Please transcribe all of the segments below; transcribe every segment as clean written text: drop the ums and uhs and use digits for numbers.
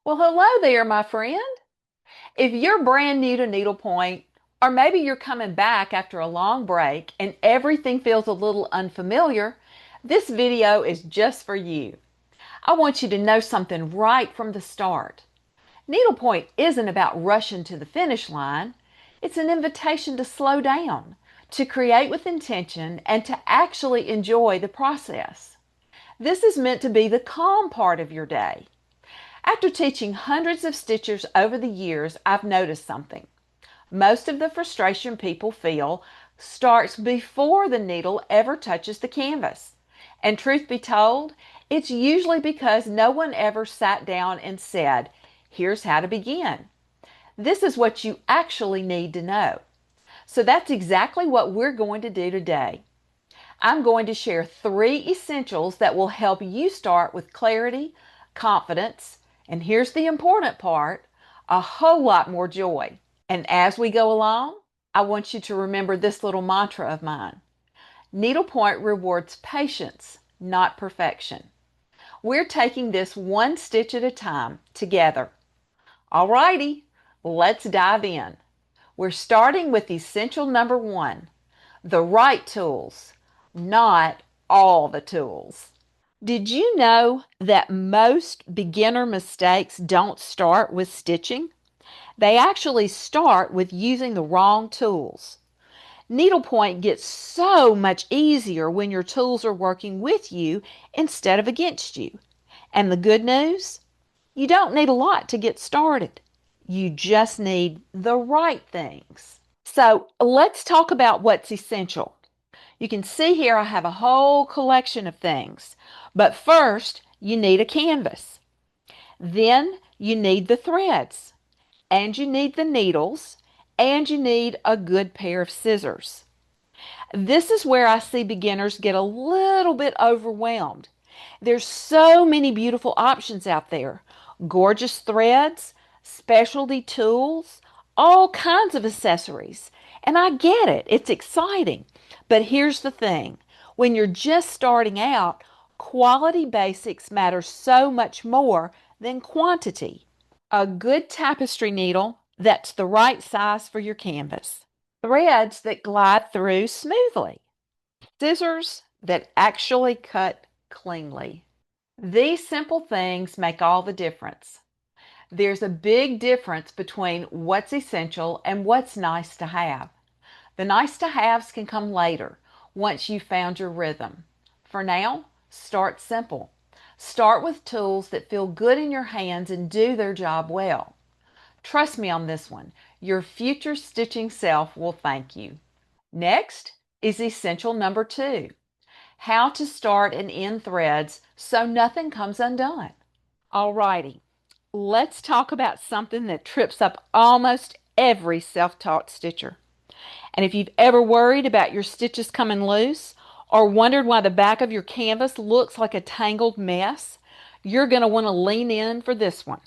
Well, hello there, my friend. If you're brand new to needlepoint, or maybe you're coming back after a long break and everything feels a little unfamiliar, this video is just for you. I want you to know something right from the start. Needlepoint isn't about rushing to the finish line. It's an invitation to slow down, to create with intention, and to actually enjoy the process. This is meant to be the calm part of your day. After teaching hundreds of stitchers over the years, I've noticed something. Most of the frustration people feel starts before the needle ever touches the canvas. And truth be told, it's usually because no one ever sat down and said, "Here's how to begin. This is what you actually need to know." So that's exactly what we're going to do today. I'm going to share 3 essentials that will help you start with clarity, confidence, and here's the important part, a whole lot more joy. And as we go along, I want you to remember this little mantra of mine. Needlepoint rewards patience, not perfection. We're taking this one stitch at a time together. Alrighty, let's dive in. We're starting with essential number 1, the right tools, not all the tools. Did you know that most beginner mistakes don't start with stitching? They actually start with using the wrong tools. Needlepoint gets so much easier when your tools are working with you instead of against you. And the good news? You don't need a lot to get started. You just need the right things. So let's talk about what's essential. You can see here I have a whole collection of things. But first, you need a canvas. Then you need the threads. And you need the needles. And you need a good pair of scissors. This is where I see beginners get a little bit overwhelmed. There's so many beautiful options out there. Gorgeous threads, specialty tools, all kinds of accessories. And I get it, it's exciting. But here's the thing. When you're just starting out, quality basics matter so much more than quantity. A good tapestry needle that's the right size for your canvas. Threads that glide through smoothly. Scissors that actually cut cleanly. These simple things make all the difference. There's a big difference between what's essential and what's nice to have. The nice to haves can come later, once you've found your rhythm. For now, start simple. Start with tools that feel good in your hands and do their job well. Trust me on this one, your future stitching self will thank you. Next is essential number 2, how to start and end threads so nothing comes undone. Alrighty, let's talk about something that trips up almost every self-taught stitcher. And if you've ever worried about your stitches coming loose or wondered why the back of your canvas looks like a tangled mess, you're going to want to lean in for this one.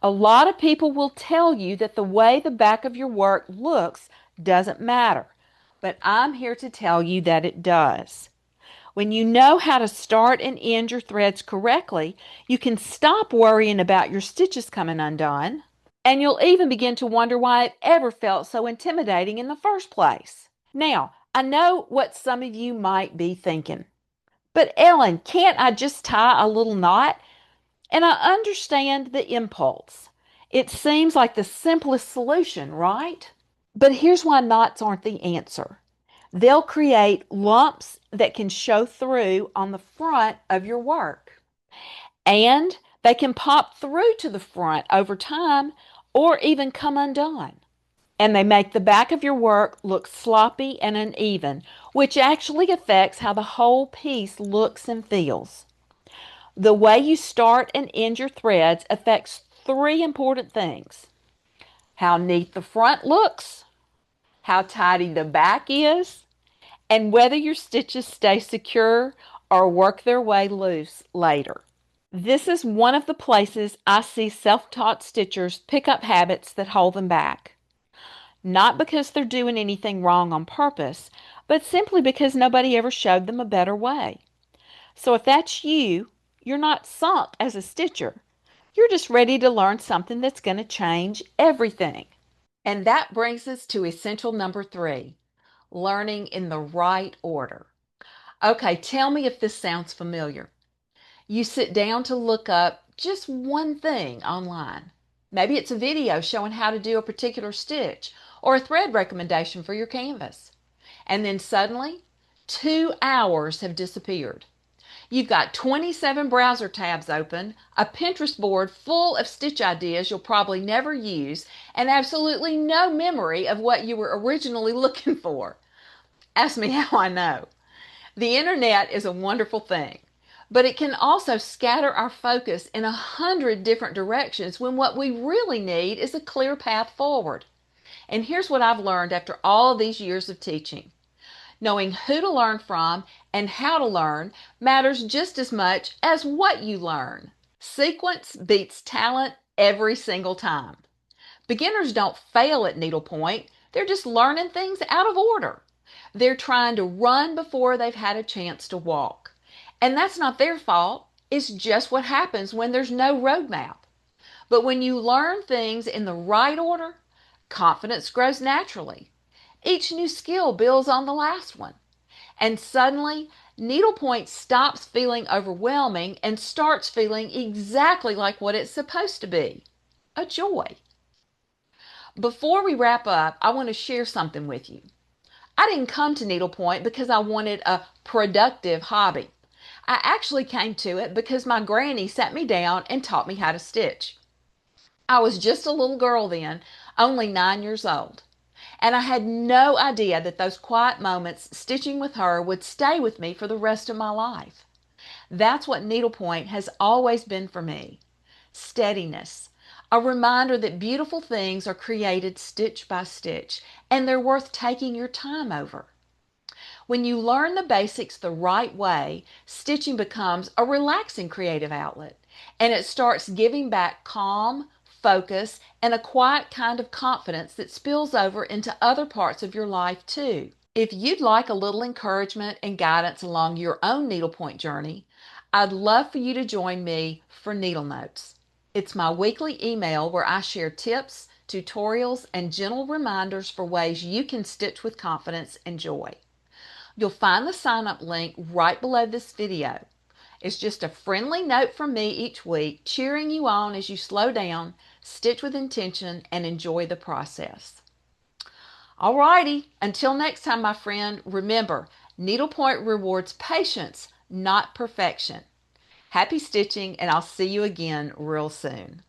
A lot of people will tell you that the way the back of your work looks doesn't matter, but I'm here to tell you that it does. When you know how to start and end your threads correctly, you can stop worrying about your stitches coming undone, and you'll even begin to wonder why it ever felt so intimidating in the first place. Now, I know what some of you might be thinking. But Ellen, can't I just tie a little knot? And I understand the impulse. It seems like the simplest solution, right? But here's why knots aren't the answer. They'll create lumps that can show through on the front of your work. And they can pop through to the front over time or even come undone. And they make the back of your work look sloppy and uneven, which actually affects how the whole piece looks and feels. The way you start and end your threads affects 3 important things: how neat the front looks, how tidy the back is, and whether your stitches stay secure or work their way loose later. This is one of the places I see self-taught stitchers pick up habits that hold them back. Not because they're doing anything wrong on purpose, but simply because nobody ever showed them a better way. So if that's you, you're not sunk as a stitcher. You're just ready to learn something that's going to change everything. And that brings us to essential number 3, learning in the right order. Okay, tell me if this sounds familiar. You sit down to look up just one thing online. Maybe it's a video showing how to do a particular stitch or a thread recommendation for your canvas. And then suddenly, 2 hours have disappeared. You've got 27 browser tabs open, a Pinterest board full of stitch ideas you'll probably never use, and absolutely no memory of what you were originally looking for. Ask me how I know. The internet is a wonderful thing, but it can also scatter our focus in 100 different directions when what we really need is a clear path forward. And here's what I've learned after all these years of teaching. Knowing who to learn from and how to learn matters just as much as what you learn. Sequence beats talent every single time. Beginners don't fail at needlepoint, they're just learning things out of order. They're trying to run before they've had a chance to walk. And that's not their fault, it's just what happens when there's no roadmap. But when you learn things in the right order, confidence grows naturally. Each new skill builds on the last one. And suddenly, needlepoint stops feeling overwhelming and starts feeling exactly like what it's supposed to be, a joy. Before we wrap up, I want to share something with you. I didn't come to needlepoint because I wanted a productive hobby. I actually came to it because my granny sat me down and taught me how to stitch. I was just a little girl then, only 9 years old. And I had no idea that those quiet moments stitching with her would stay with me for the rest of my life. That's what needlepoint has always been for me. Steadiness. A reminder that beautiful things are created stitch by stitch, and they're worth taking your time over. When you learn the basics the right way, stitching becomes a relaxing creative outlet, and it starts giving back calm, focus, and a quiet kind of confidence that spills over into other parts of your life too. If you'd like a little encouragement and guidance along your own needlepoint journey, I'd love for you to join me for Needle Notes. It's my weekly email where I share tips, tutorials, and gentle reminders for ways you can stitch with confidence and joy. You'll find the sign up link right below this video. It's just a friendly note from me each week, cheering you on as you slow down, stitch with intention, and enjoy the process. Alrighty, until next time, my friend, remember, needlepoint rewards patience, not perfection. Happy stitching, and I'll see you again real soon.